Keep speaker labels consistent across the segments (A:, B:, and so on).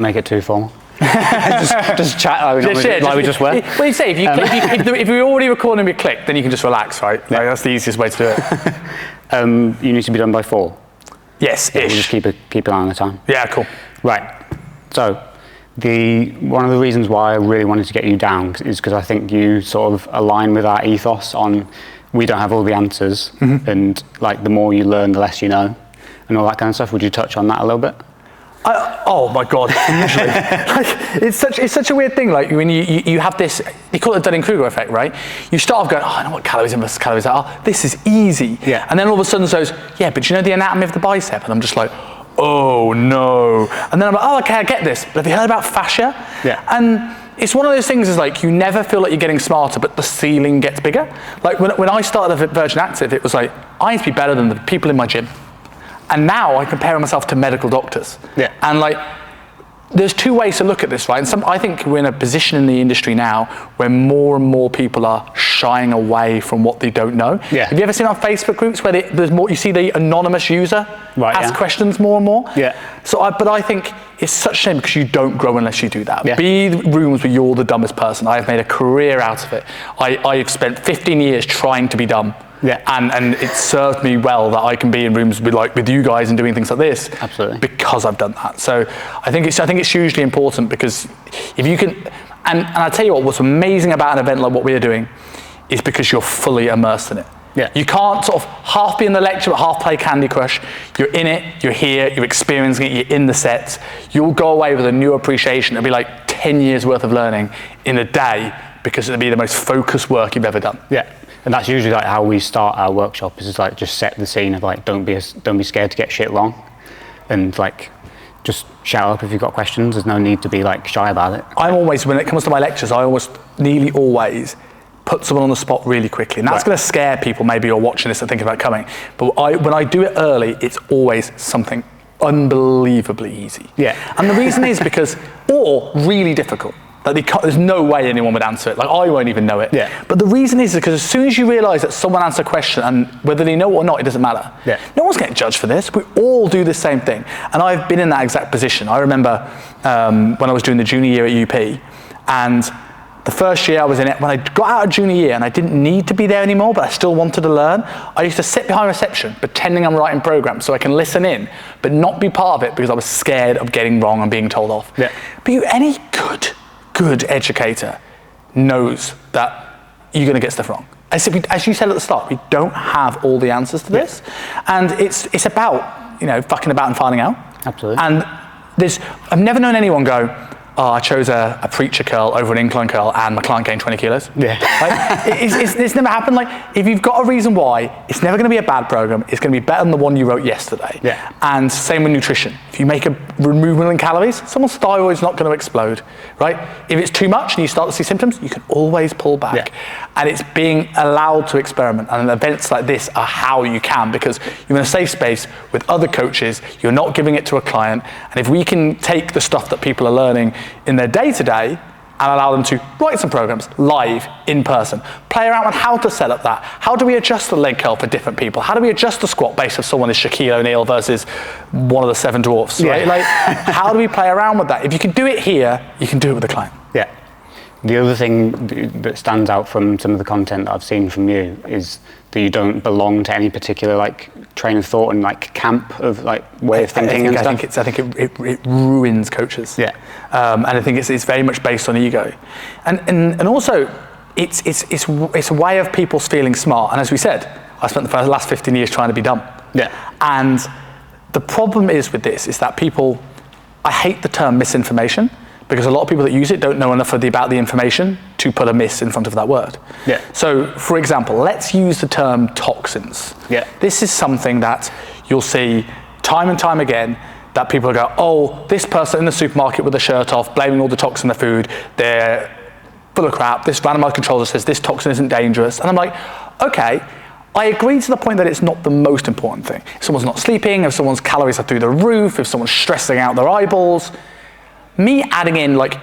A: Make it too formal. just chat like we just were.
B: Well, you say, if you're already recording with click, then you can just relax, right? Like, that's the easiest way to do it.
A: You need to be done by 4.
B: Yes,
A: yeah, we'll just keep an eye on the time.
B: Yeah, cool.
A: Right. So, one of the reasons why I really wanted to get you down is because I think you sort of align with our ethos on we don't have all the answers, and like the more you learn, the less you know, and all that kind of stuff. Would you touch on that a little bit?
B: Oh my God, usually. Like, it's such a weird thing, like when you have this, you call it the Dunning-Kruger effect, right? You start off going, I know what calories in versus calories are, this is easy.
A: Yeah.
B: And then all of a sudden it goes, yeah, but you know the anatomy of the bicep? And I'm just like, oh no. And then I'm like, oh, okay, I get this. But have you heard about fascia?
A: Yeah.
B: And it's one of those things is like, you never feel like you're getting smarter, but the ceiling gets bigger. Like when I started at Virgin Active, it was like, I need to be better than the people in my gym. And now I compare myself to medical doctors.
A: Yeah.
B: And like, there's 2 ways to look at this, right? And I think we're in a position in the industry now where more and more people are shying away from what they don't know.
A: Yeah.
B: Have you ever seen our Facebook groups where there's more, you see the anonymous user ask questions more and more?
A: Yeah.
B: But I think it's such a shame because you don't grow unless you do that.
A: Yeah.
B: Be in rooms where you're the dumbest person. I've made a career out of it. I've spent 15 years trying to be dumb.
A: Yeah.
B: And it served me well that I can be in rooms with you guys and doing things like this.
A: Absolutely.
B: Because I've done that. So I think it's hugely important because if you can, and I tell you what's amazing about an event like what we are doing is because you're fully immersed in it.
A: Yeah.
B: You can't sort of half be in the lecture but half play Candy Crush. You're in it, you're here, you're experiencing it, you're in the sets. You'll go away with a new appreciation. It'll be like 10 years worth of learning in a day because it'll be the most focused work you've ever done.
A: Yeah. And that's usually like how we start our workshop, is like just set the scene of like don't be scared to get shit wrong, and like just shout up if you've got questions. There's no need to be like shy about it.
B: I'm always, when it comes to my lectures, I nearly always put someone on the spot really quickly, and that's going to scare people maybe who are watching this and thinking about coming. But when I do it early, it's always something unbelievably easy.
A: Yeah.
B: And the reason is because, or really difficult. Like there's no way anyone would answer it. Like I won't even know it.
A: Yeah.
B: But the reason is because as soon as you realise that someone answered a question, and whether they know it or not, it doesn't matter.
A: Yeah.
B: No one's getting judged for this. We all do the same thing. And I've been in that exact position. I remember when I was doing the junior year at UP, and the first year I was in it, when I got out of junior year and I didn't need to be there anymore, but I still wanted to learn, I used to sit behind reception pretending I'm writing programs so I can listen in, but not be part of it because I was scared of getting wrong and being told off.
A: Yeah.
B: But any good educator knows that you're going to get stuff wrong. As you said at the start, we don't have all the answers to this, and it's about fucking about and finding out.
A: Absolutely.
B: And I've never known anyone go, oh, I chose a preacher curl over an incline curl and my client gained 20 kilos.
A: Yeah.
B: Like, it's never happened. Like, if you've got a reason why, it's never going to be a bad program. It's going to be better than the one you wrote yesterday.
A: Yeah.
B: And same with nutrition. If you make a movement in calories, someone's thyroid's not going to explode, right? If it's too much and you start to see symptoms, you can always pull back.
A: Yeah.
B: And it's being allowed to experiment. And events like this are how you can, because you're in a safe space with other coaches. You're not giving it to a client. And if we can take the stuff that people are learning in their day-to-day and allow them to write some programs live, in person, play around with how to set up that. How do we adjust the leg curl for different people? How do we adjust the squat based on someone is Shaquille O'Neal versus one of the 7 dwarfs, right? Like, how do we play around with that? If you can do it here, you can do it with a client.
A: Yeah. The other thing that stands out from some of the content that I've seen from you is that you don't belong to any particular like train of thought and like camp of like way of thinking and stuff.
B: I think it ruins coaches.
A: Yeah.
B: And I think it's very much based on ego, and also it's a way of people feeling smart. And as we said, I spent the last 15 years trying to be dumb.
A: Yeah.
B: And the problem is with this is that people, I hate the term misinformation, because a lot of people that use it don't know enough about the information to put a miss in front of that word.
A: Yeah.
B: So, for example, let's use the term toxins.
A: Yeah.
B: This is something that you'll see time and time again, that people go, oh, this person in the supermarket with a shirt off, blaming all the toxin in the food, they're full of crap. This randomized controller says this toxin isn't dangerous. And I'm like, okay, I agree to the point that it's not the most important thing. If someone's not sleeping, if someone's calories are through the roof, if someone's stressing out their eyeballs, me adding in like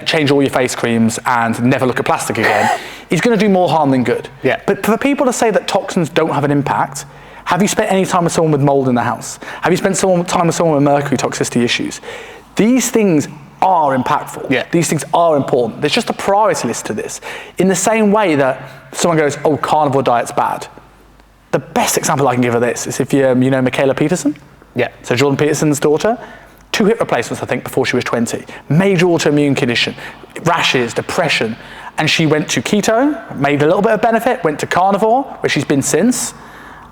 B: change all your face creams and never look at plastic again is going to do more harm than good.
A: Yeah.
B: But for people to say that toxins don't have an impact, have you spent any time with someone with mold in the house? Have you spent time with someone with mercury toxicity issues? These things are impactful.
A: Yeah.
B: These things are important. There's just a priority list to this. In the same way that someone goes, oh, carnivore diet's bad. The best example I can give of this is if you know Michaela Peterson.
A: Yeah.
B: So Jordan Peterson's daughter, 2 hip replacements, I think, before she was 20. Major autoimmune condition, rashes, depression. And she went to keto, made a little bit of benefit, went to carnivore, where she's been since,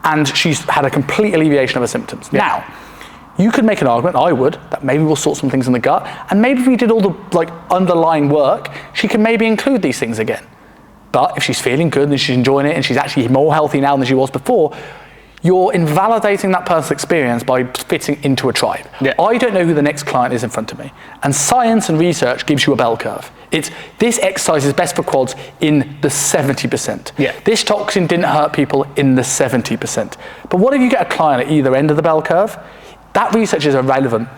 B: and she's had a complete alleviation of her symptoms. Yeah. Now, you could make an argument, I would, that maybe we'll sort some things in the gut, and maybe if we did all the underlying work, she can maybe include these things again. But if she's feeling good and she's enjoying it and she's actually more healthy now than she was before, you're invalidating that person's experience by fitting into a tribe.
A: Yeah.
B: I don't know who the next client is in front of me. And science and research gives you a bell curve. It's, this exercise is best for quads in the 70%.
A: Yeah.
B: This toxin didn't hurt people in the 70%. But what if you get a client at either end of the bell curve? That research is irrelevant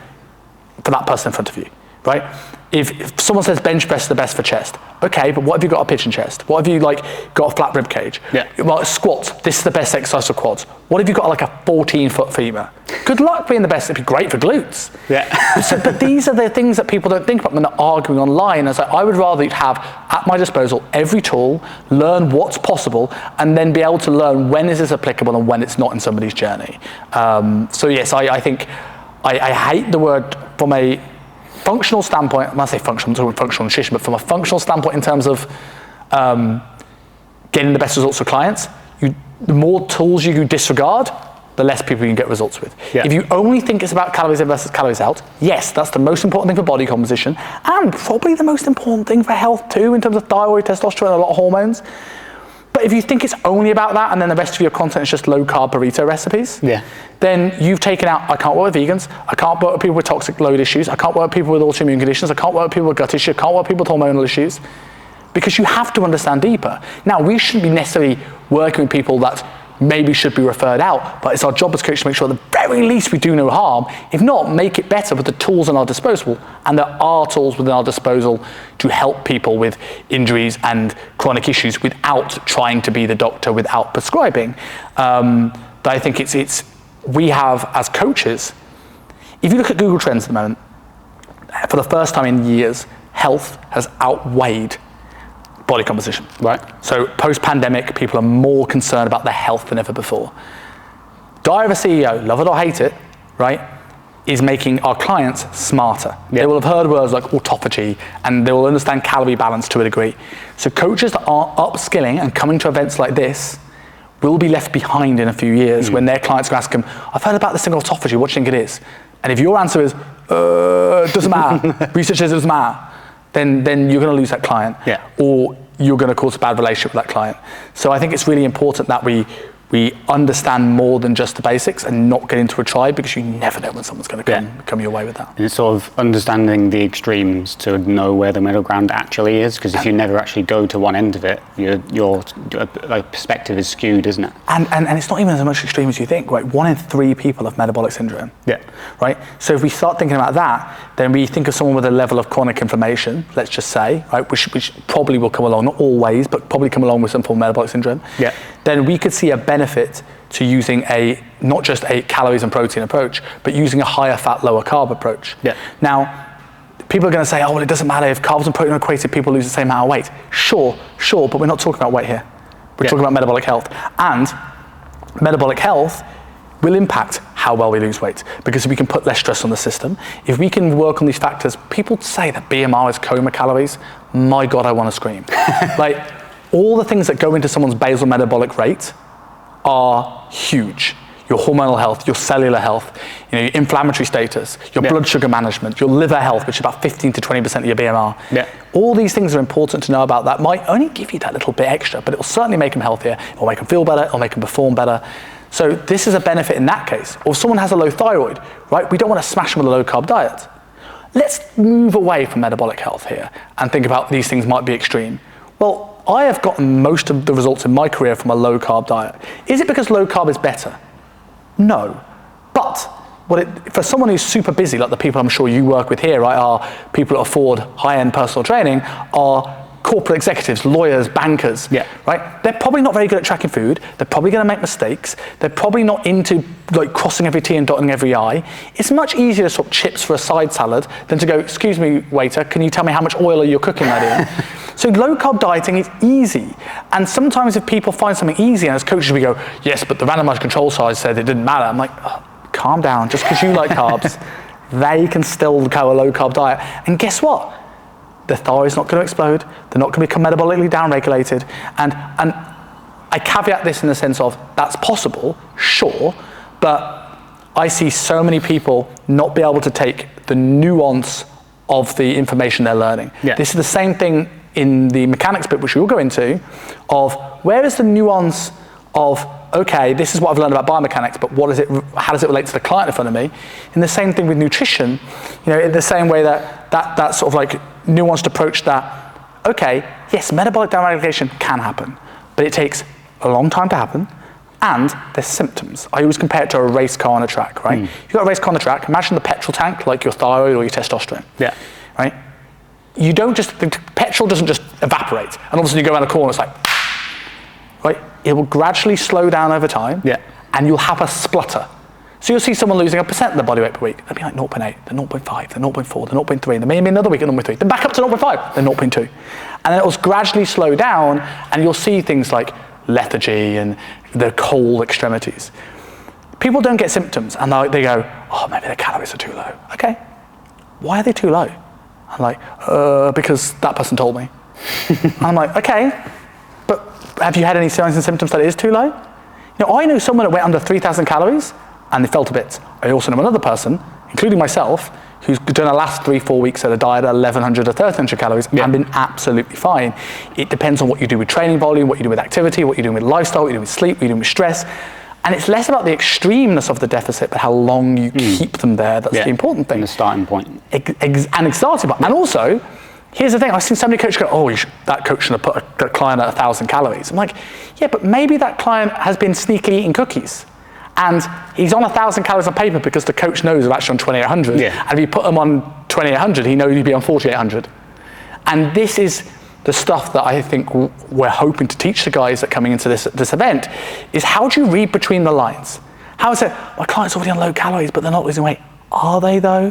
B: for that person in front of you, right? If someone says bench press is the best for chest, okay, but what have you got a pigeon chest? What have you got a flat rib cage?
A: Yeah.
B: Well, squats, this is the best exercise for quads. What have you got a 14-foot femur? Good luck being the best, it'd be great for glutes.
A: Yeah.
B: But these are the things that people don't think about when they're arguing online. It's I would rather have at my disposal every tool, learn what's possible, and then be able to learn when is this applicable and when it's not in somebody's journey. So yes, I think, I hate the word from a functional standpoint. When I say functional, I'm talking functional nutrition, but from a functional standpoint in terms of getting the best results for clients, the more tools you disregard, the less people you can get results with.
A: Yeah.
B: If you only think it's about calories in versus calories out, yes, that's the most important thing for body composition, and probably the most important thing for health too, in terms of thyroid, testosterone, and a lot of hormones. But if you think it's only about that, and then the rest of your content is just low-carb burrito recipes,
A: Yeah.
B: then you've taken out, I can't work with vegans, I can't work with people with toxic load issues, I can't work with people with autoimmune conditions, I can't work with people with gut issues, I can't work with people with hormonal issues, because you have to understand deeper. Now, we shouldn't be necessarily working with people that maybe should be referred out, but it's our job as coaches to make sure at the very least we do no harm. If not, make it better with the tools in our disposal. And there are tools within our disposal to help people with injuries and chronic issues without trying to be the doctor, without prescribing. But I think we have, as coaches, if you look at Google Trends at the moment, for the first time in years, health has outweighed body composition.
A: Right.
B: So post-pandemic, people are more concerned about their health than ever before. Diet of a CEO, love it or hate it, right, is making our clients smarter.
A: Yeah.
B: They will have heard words like autophagy, and they will understand calorie balance to a degree. So coaches that are upskilling and coming to events like this will be left behind in a few years when their clients will ask them, I've heard about this thing called autophagy, what do you think it is? And if your answer is, it doesn't matter, research says it doesn't matter, then you're going to lose that client, or you're going to cause a bad relationship with that client. So I think it's really important that we understand more than just the basics and not get into a tribe, because you never know when someone's going to come your way with that.
A: And it's sort of understanding the extremes to know where the middle ground actually is, because if you never actually go to one end of it, your perspective is skewed, isn't it?
B: And it's not even as much extreme as you think, right? 1 in 3 people have metabolic syndrome.
A: Yeah.
B: Right? So if we start thinking about that, then we think of someone with a level of chronic inflammation, let's just say, right, which probably will come along, not always, but probably come along with some form of metabolic syndrome.
A: Yeah.
B: Then we could see a benefit to using not just a calories and protein approach, but using a higher fat, lower carb approach.
A: Yeah.
B: Now, people are going to say, oh, well, it doesn't matter if carbs and protein are equated, people lose the same amount of weight. Sure, but we're not talking about weight here. We're talking about metabolic health. And metabolic health will impact how well we lose weight, because if we can put less stress on the system, if we can work on these factors, people say that BMR is coma calories. My God, I want to scream. All the things that go into someone's basal metabolic rate are huge. Your hormonal health, your cellular health, your inflammatory status, your blood sugar management, your liver health, which is about 15 to 20% of your BMR. Yeah. All these things are important to know about. That might only give you that little bit extra, but it will certainly make them healthier. It will make them feel better. It will make them perform better. So this is a benefit in that case. Or if someone has a low thyroid, right? We don't want to smash them with a low carb diet. Let's move away from metabolic health here and think about these things might be extreme. Well, I have gotten most of the results in my career from a low carb diet. Is it because low carb is better? No. But for someone who's super busy, like the people I'm sure you work with here, right, are people that afford high-end personal training, are corporate executives, lawyers, bankers, right? They're probably not very good at tracking food. They're probably going to make mistakes. They're probably not into like crossing every T and dotting every I. It's much easier to swap chips for a side salad than to go, excuse me, waiter, can you tell me how much oil are you cooking that in? So low carb dieting is easy. And sometimes if people find something easy, and as coaches we go, yes, but the randomized control size said it didn't matter. I'm like, oh, calm down, just because you like carbs, they can still go a low carb diet. And guess what? The thyroid's not going to explode. They're not going to become metabolically downregulated. And I caveat this in the sense of that's possible, sure, but I see so many people not be able to take the nuance of the information they're learning. This is the same thing in the mechanics bit, which we'll go into, of where is the nuance of, okay, this is what I've learned about biomechanics, but how does it relate to the client in front of me? And the same thing with nutrition, in the same way that sort of like nuanced approach that, okay, yes, metabolic downregulation can happen, but it takes a long time to happen, and there's symptoms. I always compare it to a race car on a track, right? You've got a race car on the track, imagine the petrol tank like your thyroid or your testosterone, right? The petrol doesn't just evaporate, and all of a sudden you go around the corner, it's like, right? It will gradually slow down over time, and you'll have a splutter. So you'll see someone losing 1% of their body weight per week. They'll be like 0.8, then 0.5, then 0.4, then 0.3, then maybe another week at 0.3, then back up to 0.5, then 0.2. And then it will gradually slow down, and you'll see things like lethargy and the cold extremities. People don't get symptoms, and they go, oh, maybe their calories are too low. Okay, why are they too low? I'm like, because that person told me. And I'm like, okay, but have you had any signs and symptoms that it is too low? I know someone that went under 3,000 calories and they felt a bit. I also know another person, including myself, who's done the last 3-4 weeks at a diet at 1,100 or 1,300 calories and been absolutely fine. It depends on what you do with training volume, what you do with activity, what you do with lifestyle, what you do with sleep, what you do with stress. And it's less about the extremeness of the deficit, but how long you keep them there. That's the important thing.
A: And the starting point.
B: And the starting point. And also, here's the thing, I've seen so many coaches go, oh, that coach should have put a client at 1,000 calories. I'm like, yeah, but maybe that client has been sneakily eating cookies. And he's on 1,000 calories on paper because the coach knows they're actually on 2,800. And if you put him on 2,800, he knows he'd be on 4,800. And this is the stuff that I think we're hoping to teach the guys that are coming into this event, is how do you read between the lines? How is it, my client's already on low calories, but they're not losing weight. Are they though?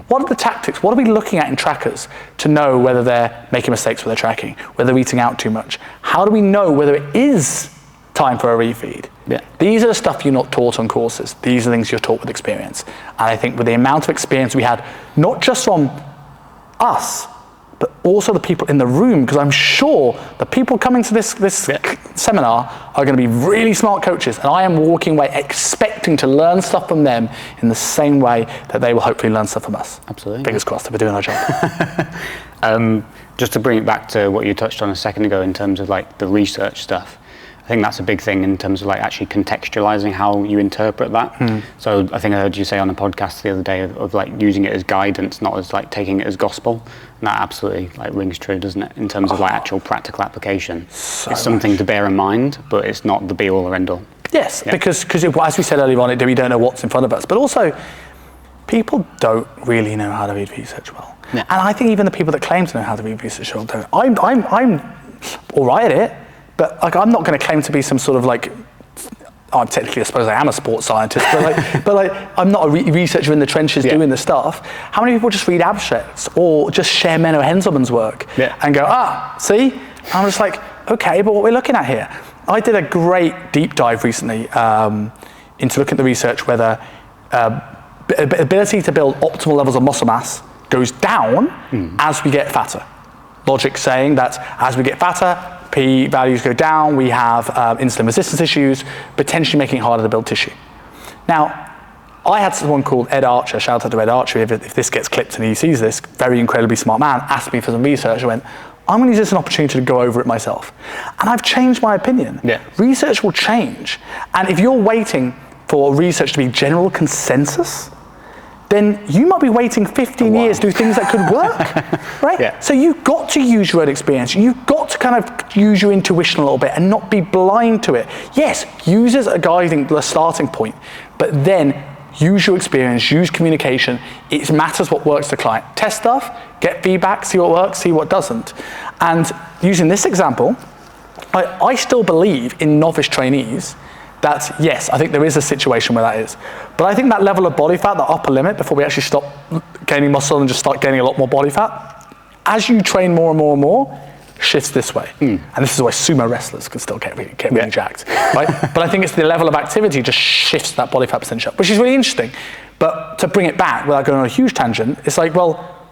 B: What are the tactics? What are we looking at in trackers to know whether they're making mistakes with their tracking, whether they're eating out too much? How do we know whether it is time for a refeed? These are the stuff you're not taught on courses. These are things you're taught with experience. And I think with the amount of experience we had, not just from us, but also the people in the room, because I'm sure the people coming to this seminar are going to be really smart coaches, and I am walking away expecting to learn stuff from them in the same way that they will hopefully learn stuff from us.
A: Absolutely.
B: Fingers crossed that we're doing our job.
A: Just to bring it back to what you touched on a second ago in terms of like the research stuff, I think that's a big thing in terms of like actually contextualizing how you interpret that. So I think I heard you say on a podcast the other day of like using it as guidance, not as like taking it as gospel. And that absolutely like rings true, doesn't it? In terms of like actual practical application. It's something to bear in mind, but it's not the be all or end all.
B: Yes, because as we said earlier on, we don't know what's in front of us. But also, people don't really know how to read research well. And I think even the people that claim to know how to read research well don't. I'm all right at it. But like, I'm not going to claim to be some sort of like, I suppose I am a sports scientist, but I'm not a researcher in the trenches doing the stuff. How many people just read abstracts or just share Menno Henselman's work and go, see? I'm just like, okay, but what we're looking at here. I did a great deep dive recently into looking at the research whether ability to build optimal levels of muscle mass goes down as we get fatter. Logic saying that as we get fatter, P values go down, we have insulin resistance issues, potentially making it harder to build tissue. Now, I had someone called Ed Archer, shout out to Ed Archer, if this gets clipped and he sees this, very incredibly smart man, asked me for some research. I went, I'm going to use this as an opportunity to go over it myself. And I've changed my opinion. Research will change. And if you're waiting for research to be general consensus, then you might be waiting 15 years to do things that could work, right? So you've got to use your own experience. You've got to kind of use your intuition a little bit and not be blind to it. Yes, use it as a guiding, the starting point, but then use your experience, use communication. It matters what works to the client. Test stuff, get feedback, see what works, see what doesn't. And using this example, I still believe in novice trainees that, yes, I think there is a situation where that is. But I think that level of body fat, the upper limit, before we actually stop gaining muscle and just start gaining a lot more body fat, as you train more and more and more, shifts this way. And this is why sumo wrestlers can still get really jacked, right? But I think it's the level of activity just shifts that body fat percentage up, which is really interesting. But to bring it back, without going on a huge tangent, it's like, well,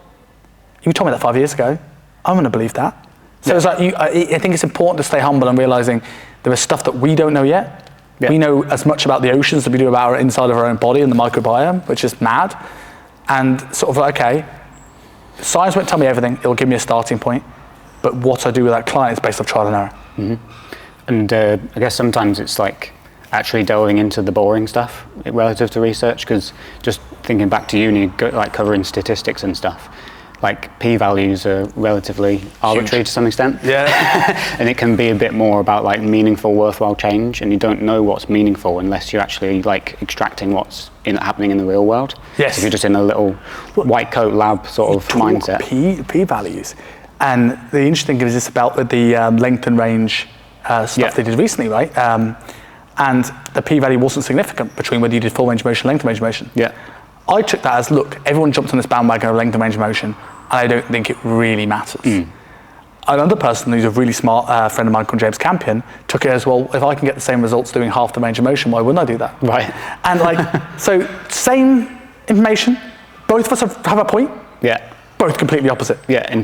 B: you told me that 5 years ago. I'm going to believe that. So it's like, I think it's important to stay humble and realizing there is stuff that we don't know yet. We know as much about the oceans as we do about our inside of our own body and the microbiome, which is mad. And sort of like, okay, science won't tell me everything. It'll give me a starting point. But what I do with that client is based off trial and error.
A: And I guess sometimes it's like actually delving into the boring stuff relative to research, because just thinking back to uni, like covering statistics and stuff, like p-values are relatively arbitrary to some extent. And it can be a bit more about like meaningful, worthwhile change, and you don't know what's meaningful unless you're actually like extracting what's happening in the real world. If you're just in a little white coat lab sort of mindset.
B: P-values. And the interesting thing is this about the length and range stuff they did recently, right? And the p-value wasn't significant between whether you did full range of motion, length and range of motion. I took that as, look, everyone jumped on this bandwagon of length and range of motion, and I don't think it really matters. Another person who's a really smart friend of mine called James Campion took it as, well, if I can get the same results doing half the range of motion, why wouldn't I do that? And like, so same information, both of us have a point. Both completely opposite.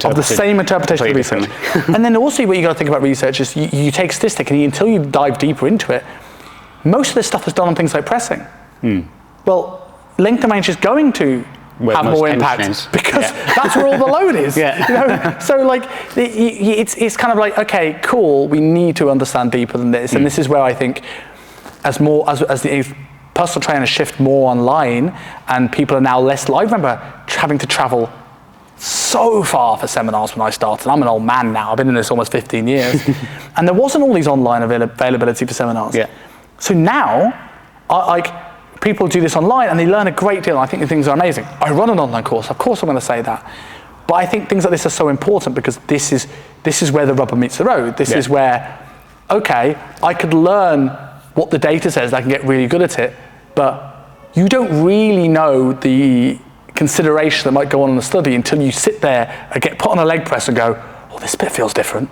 B: Of the same interpretation of research. And then also what you got to think about research is you take a statistic, and until you dive deeper into it, most of this stuff is done on things like pressing. Well, length and range is going to have more impact because that's where all the load is. You know? So like, it's kind of like, okay, cool, we need to understand deeper than this. And this is where I think as the personal trainers shift more online and people are now less, I remember having to travel so far for seminars when I started. I'm an old man now, I've been in this almost 15 years. And there wasn't all these online availability for seminars. So now, people do this online and they learn a great deal. I think the things are amazing. I run an online course, of course I'm going to say that. But I think things like this are so important because this is where the rubber meets the road. This is where, okay, I could learn what the data says, I can get really good at it, but you don't really know the consideration that might go on in the study until you sit there and get put on a leg press and go, oh, this bit feels different,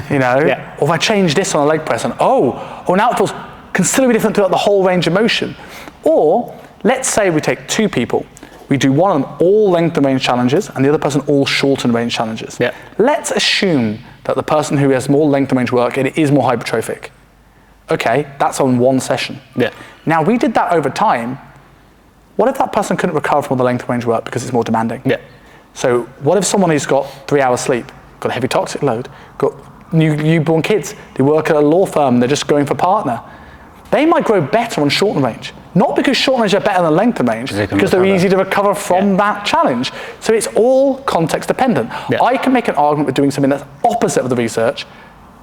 B: you know? Or if I change this on a leg press and now it feels considerably different throughout the whole range of motion. Or let's say we take two people, we do one on all length and range challenges and the other person all short and range challenges. Let's assume that the person who has more length and range work, it is more hypertrophic. Okay, that's on one session. Now we did that over time. What if that person couldn't recover from all the length and range work because it's more demanding? So what if someone who's got 3 hours sleep, got a heavy toxic load, got newborn kids, they work at a law firm, they're just going for partner. They might grow better on short and range. Not because short and range are better than length and range, because they're easy to recover from that challenge. So it's all context dependent. I can make an argument with doing something that's opposite of the research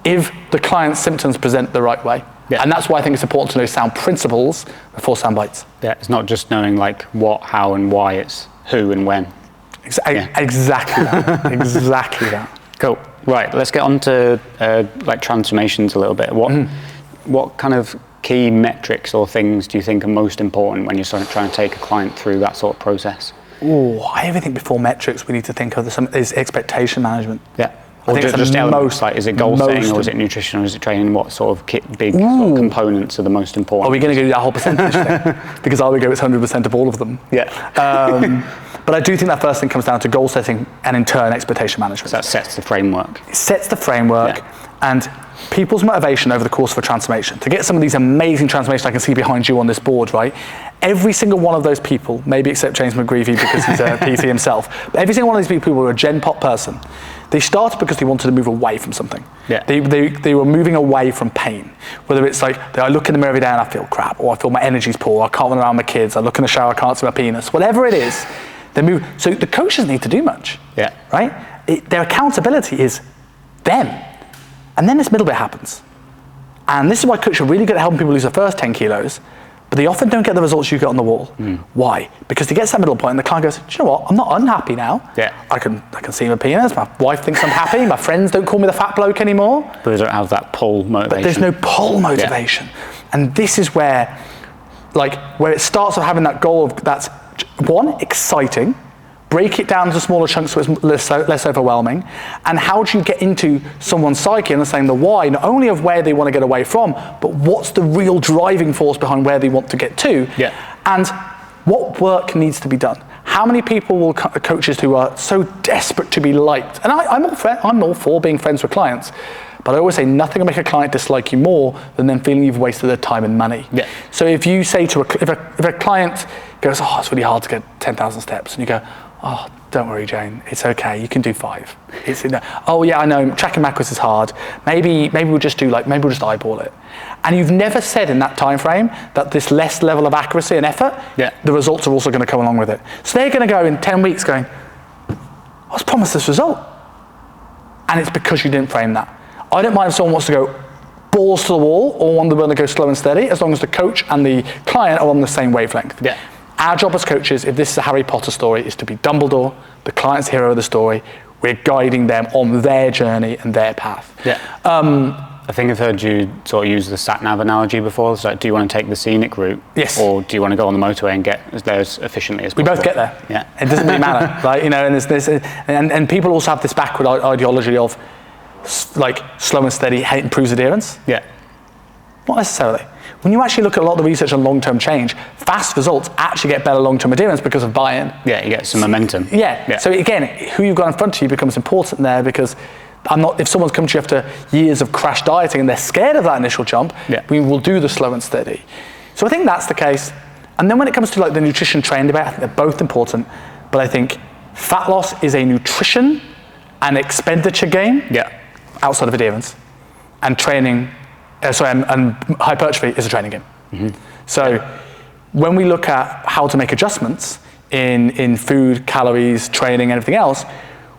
B: if the client's symptoms present the right way. And that's why I think it's important to know sound principles before sound bites.
A: It's not just knowing like what, how, and why, it's who and when.
B: Exactly that. Exactly that.
A: Cool. Right, let's get on to like transformations a little bit. What kind of key metrics or things do you think are most important when you're sort of trying to take a client through that sort of process?
B: I even think before metrics we need to think of is expectation management.
A: Or I think just elements, like is it goal setting or is it nutrition or is it training? What sort of big sort of components are the most important?
B: Are we going to do that whole percentage thing? Because I would go it's 100% of all of them. But I do think that first thing comes down to goal setting and in turn expectation management.
A: So that sets the framework.
B: It sets the framework and people's motivation over the course of a transformation. To get some of these amazing transformations I can see behind you on this board, right? Every single one of those people, maybe except James McGreevy because he's a PT himself, but every single one of these people were a Gen Pop person. They started because they wanted to move away from something. They were moving away from pain. Whether it's like, I look in the mirror every day and I feel crap, or I feel my energy's poor, or I can't run around my kids, I look in the shower, I can't see my penis, whatever it is, they move. So the coach doesn't need to do much, right? Their accountability is them. And then this middle bit happens. And this is why coaches are really good at helping people lose their first 10 kilos, but they often don't get the results you get on the wall. Why? Because they get to that middle point and the client goes, do you know what? I'm not unhappy now.
A: Yeah.
B: I can see my penis. My wife thinks I'm happy. My friends don't call me the fat bloke anymore.
A: But they don't have that pull motivation.
B: But there's no pull motivation. Yeah. And this is where it starts with having that goal of that's one, exciting, break it down to smaller chunks so it's less overwhelming, and how do you get into someone's psyche and understanding the why, not only of where they want to get away from, but what's the real driving force behind where they want to get to, and what work needs to be done. How many people will coaches who are so desperate to be liked, and I'm all for being friends with clients, but I always say nothing will make a client dislike you more than them feeling you've wasted their time and money. Yeah. So if you say to if a client goes, oh, it's really hard to get 10,000 steps, and you go, oh, don't worry, Jane, it's okay, you can do 5. Oh yeah, I know, tracking macros is hard. Maybe we'll just eyeball it. And you've never said in that time frame that this less level of accuracy and effort, the results are also going to come along with it. So they're going to go in 10 weeks going, I was promised this result. And it's because you didn't frame that. I don't mind if someone wants to go balls to the wall or want to go slow and steady, as long as the coach and the client are on the same wavelength. Yeah. Our job as coaches, if this is a Harry Potter story, is to be Dumbledore, the client's hero of the story. We're guiding them on their journey and their path. Yeah.
A: I think I've heard you sort of use the sat-nav analogy before. So do you want to take the scenic route?
B: Yes.
A: Or do you want to go on the motorway and get there as efficiently as possible?
B: We both get there.
A: Yeah.
B: It doesn't really matter, right? And people also have this backward ideology of slow and steady improves adherence.
A: Yeah.
B: Not necessarily. When you actually look at a lot of the research on long-term change, fast results actually get better long-term adherence because of buy-in.
A: Yeah, you get some momentum.
B: Yeah. So again, who you've got in front of you becomes important there, because if someone's come to you after years of crash dieting and they're scared of that initial jump, we will do the slow and steady. So I think that's the case. And then when it comes to the nutrition training debate, I think they're both important, but I think fat loss is a nutrition and expenditure game outside of adherence, and training. And hypertrophy is a training game. Mm-hmm. So when we look at how to make adjustments in food, calories, training, and everything else,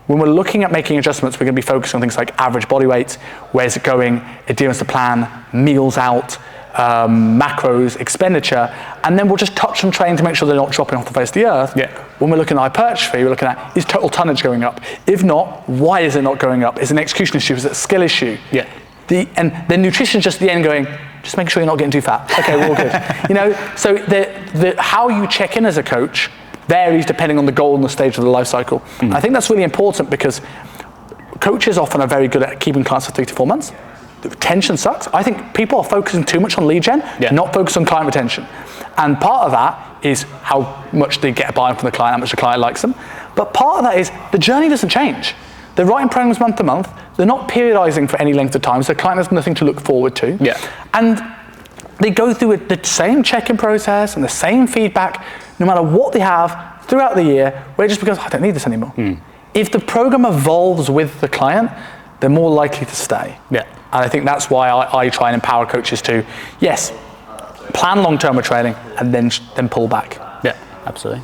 B: when we're looking at making adjustments, we're going to be focused on things like average body weight, where's it going, adherence to plan, meals out, macros, expenditure, and then we'll just touch on training to make sure they're not dropping off the face of the earth. Yeah. When we're looking at hypertrophy, we're looking at, is total tonnage going up? If not, why is it not going up? Is it an execution issue? Is it a skill issue? Yeah. And then nutrition just the end going, just make sure you're not getting too fat. Okay, we're all good. So how you check in as a coach varies depending on the goal and the stage of the life cycle. Mm. I think that's really important, because coaches often are very good at keeping clients for 3 to 4 months. The retention sucks. I think people are focusing too much on lead gen, not focused on client retention. And part of that is how much they get a buy-in from the client, how much the client likes them. But part of that is the journey doesn't change. They're writing programs month to month. They're not periodizing for any length of time, so the client has nothing to look forward to. Yeah. And they go through the same check-in process and the same feedback, no matter what they have throughout the year, where it just becomes, I don't need this anymore. Mm. If the program evolves with the client, they're more likely to stay. Yeah. And I think that's why I try and empower coaches to, yes, plan long-term with training and then pull back.
A: Yeah, absolutely.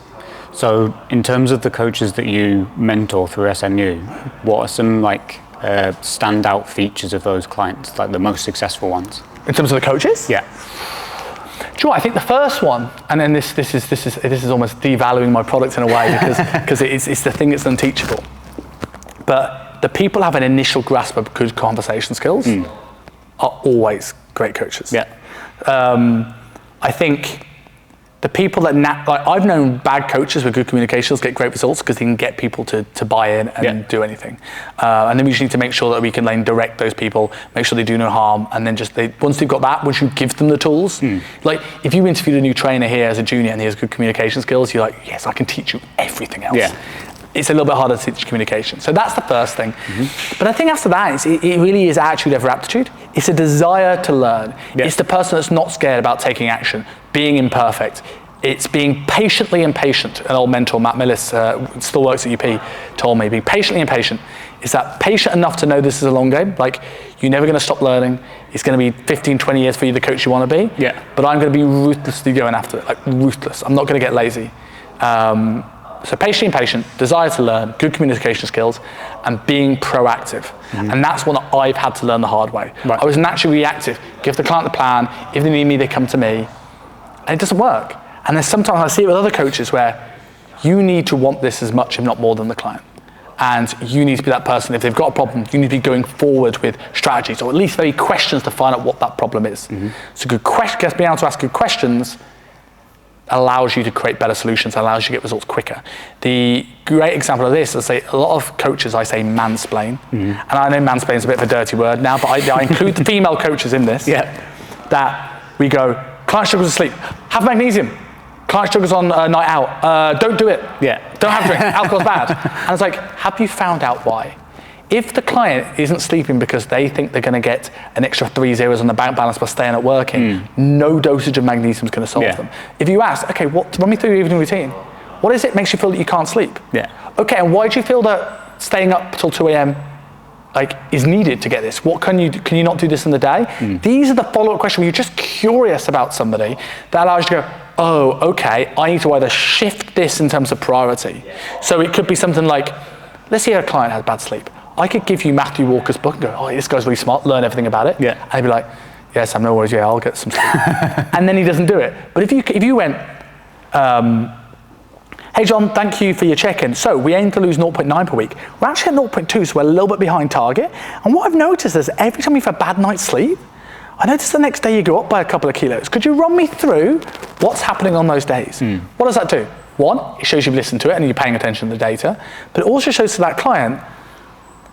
A: So in terms of the coaches that you mentor through SNU, what are some standout features of those clients, like the most successful ones?
B: In terms of the coaches?
A: Yeah.
B: Sure. I think the first one, and then this is almost devaluing my product in a way, because it's the thing that's unteachable. But the people have an initial grasp of good conversation skills are always great coaches. Yeah. I think the people that I've known bad coaches with good communications get great results because they can get people to buy in and do anything. And then we just need to make sure that we can then direct those people, make sure they do no harm, and then once they've got that, once you give them the tools, like if you interviewed a new trainer here as a junior and he has good communication skills, you're like, yes, I can teach you everything else. Yeah. It's a little bit harder to teach communication. So that's the first thing. Mm-hmm. But I think after that, it really is attitude over aptitude. It's a desire to learn. Yeah. It's the person that's not scared about taking action, being imperfect. It's being patiently impatient. An old mentor, Matt Millis, still works at UP, told me, being patiently impatient. Is that patient enough to know this is a long game? Like, you're never going to stop learning. It's going to be 15, 20 years for you the coach you want to be. Yeah. But I'm going to be ruthlessly going after it, like ruthless. I'm not going to get lazy. So patiently impatient, desire to learn, good communication skills, and being proactive. Mm-hmm. And that's one that I've had to learn the hard way. Right. I was naturally reactive. Give the client the plan. If they need me, they come to me. and it doesn't work. And then sometimes I see it with other coaches where you need to want this as much, if not more, than the client. And you need to be that person. If they've got a problem, you need to be going forward with strategies, or at least maybe questions to find out what that problem is. So being able to ask good questions allows you to create better solutions, allows you to get results quicker. The great example of this is, a lot of coaches, I say mansplain. And I know mansplain is a bit of a dirty word now, but I include the female coaches in this. That we go, client struggles to sleep, have magnesium. Client struggles on night out, don't do it. Don't have a drink, alcohol's bad. And it's like, have you found out why? If the client isn't sleeping because they think they're going to get an extra 3 zeros on the bank balance by staying at working, no dosage of magnesium is going to solve them. If you ask, okay, run me through your evening routine. What is it makes you feel that you can't sleep? Okay, and why do you feel that staying up till 2 a.m. is needed to get this? What can you not do this in the day? These are the follow-up questions where you're just curious about somebody that allows you to go, oh, okay, I need to either shift this in terms of priority. So it could be something like, let's say a client has bad sleep. I could give you Matthew Walker's book and go, oh, this guy's really smart, learn everything about it. And he'd be like, yes, I'm no worries, I'll get some sleep. And then he doesn't do it. But if you went, hey John, thank you for your check-in. So we aim to lose 0.9 per week. We're actually at 0.2, so we're a little bit behind target. And what I've noticed is every time you've had a bad night's sleep, I noticed the next day you go up by a couple of kilos. Could you run me through what's happening on those days? What does that do? One, it shows you've listened to it and you're paying attention to the data, but it also shows to that client,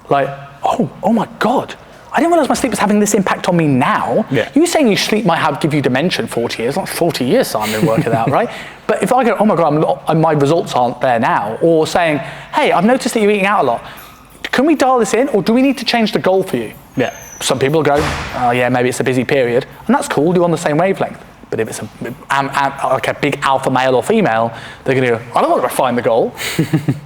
B: like, oh my God, I didn't realize my sleep was having this impact on me now. You saying your sleep might give you dementia in 40 years, not 40 years Simon work it out, right? But if I go, oh my God, my results aren't there now, or saying, hey, I've noticed that you're eating out a lot. Can we dial this in, or do we need to change the goal for you? Some people go, oh yeah, maybe it's a busy period, and that's cool, you're on the same wavelength. But if it's like a big alpha male or female, they're going to go, I don't want to refine the goal.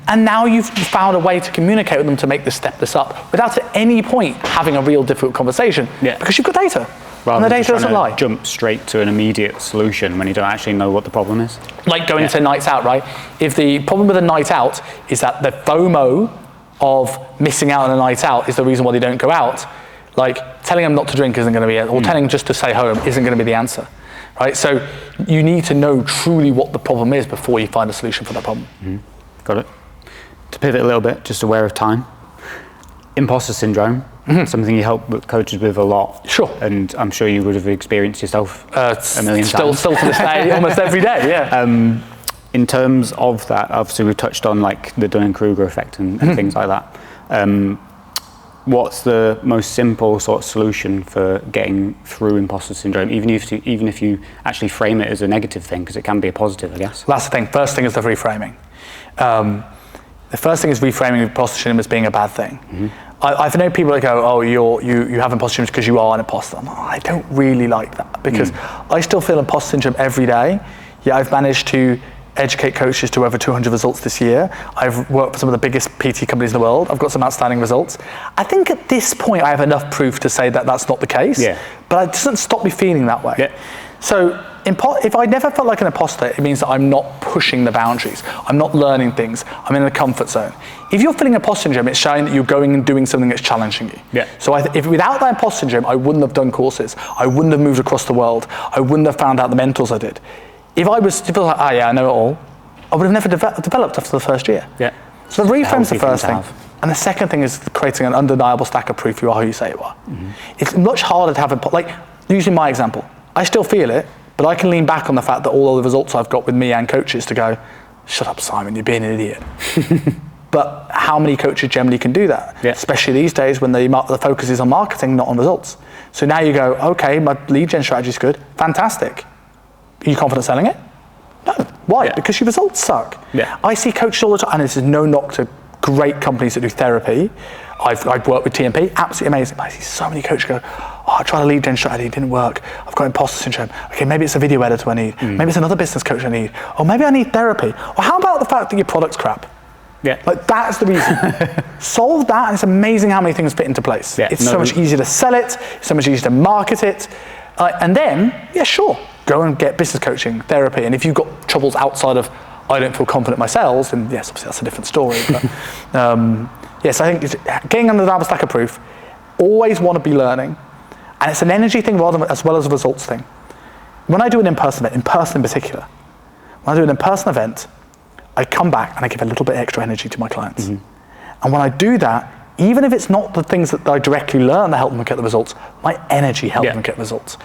B: And now you've found a way to communicate with them to make this step this up without at any point having a real difficult conversation, because you've got data.
A: Rather
B: and the data doesn't lie.
A: Jump straight to an immediate solution when you don't actually know what the problem is.
B: Like going to nights out, right? If the problem with a night out is that the FOMO of missing out on a night out is the reason why they don't go out, like telling them not to drink isn't going to be it, or telling them just to stay home isn't going to be the answer. Right, so you need to know truly what the problem is before you find a solution for that problem.
A: Got it. To pivot a little bit, just aware of time. Imposter syndrome, something you help coaches with a lot. And I'm sure you would have experienced yourself a million times.
B: Still to this day, almost every day,
A: In terms of that, obviously we've touched on like the Dunning-Kruger effect and things like that. What's the most simple sort of solution for getting through imposter syndrome, even if you actually frame it as a negative thing, because it can be a positive, I guess?
B: That's the thing. First thing is the reframing. The first thing is reframing imposter syndrome as being a bad thing. I've known people that go, oh, you have imposter syndrome because you are an imposter. I don't really like that, because I still feel imposter syndrome every day. I've managed to educate coaches to over 200 results this year. I've worked for some of the biggest PT companies in the world. I've got some outstanding results. I think at this point I have enough proof to say that that's not the case, but it doesn't stop me feeling that way. So if I never felt like an imposter, it means that I'm not pushing the boundaries. I'm not learning things. I'm in a comfort zone. If you're feeling imposter syndrome, it's showing that you're going and doing something that's challenging you. So if without that imposter syndrome, I wouldn't have done courses. I wouldn't have moved across the world. I wouldn't have found out the mentors I did. If I was to feel like, I know it all, I would have never developed after the first year. So the reframe's the first thing. And the second thing is creating an undeniable stack of proof you are who you say you are. It's much harder to have like, using my example, I still feel it, but I can lean back on the fact that all of the results I've got with me and coaches to go, shut up, Simon, you're being an idiot. But how many coaches generally can do that? Especially these days when the focus is on marketing, not on results. So now you go, okay, my lead gen strategy is good, fantastic. Are you confident selling it? No. Why? Because your results suck. I see coaches all the time, and this is no knock to great companies that do therapy. I've worked with TMP, absolutely amazing. But I see so many coaches go, I tried a lead gen strategy, it didn't work. I've got imposter syndrome. Okay, maybe it's a video editor I need. Maybe it's another business coach I need. Or maybe I need therapy. Or how about the fact that your product's crap? Like that's the reason. Solve that, and it's amazing how many things fit into place. It's so much easier to sell it, it's so much easier to market it. And then, sure, go and get business coaching, therapy. And if you've got troubles outside of, I don't feel confident myself, then yes, obviously that's a different story. But yes, I think it's getting under the double stack of proof, always want to be learning. And it's an energy thing as well as a results thing. when I do an in-person event, in-person in particular, when I do an in-person event, I come back and I give a little bit extra energy to my clients. And when I do that, even if it's not the things that I directly learn that help them get the results, my energy helps them get results.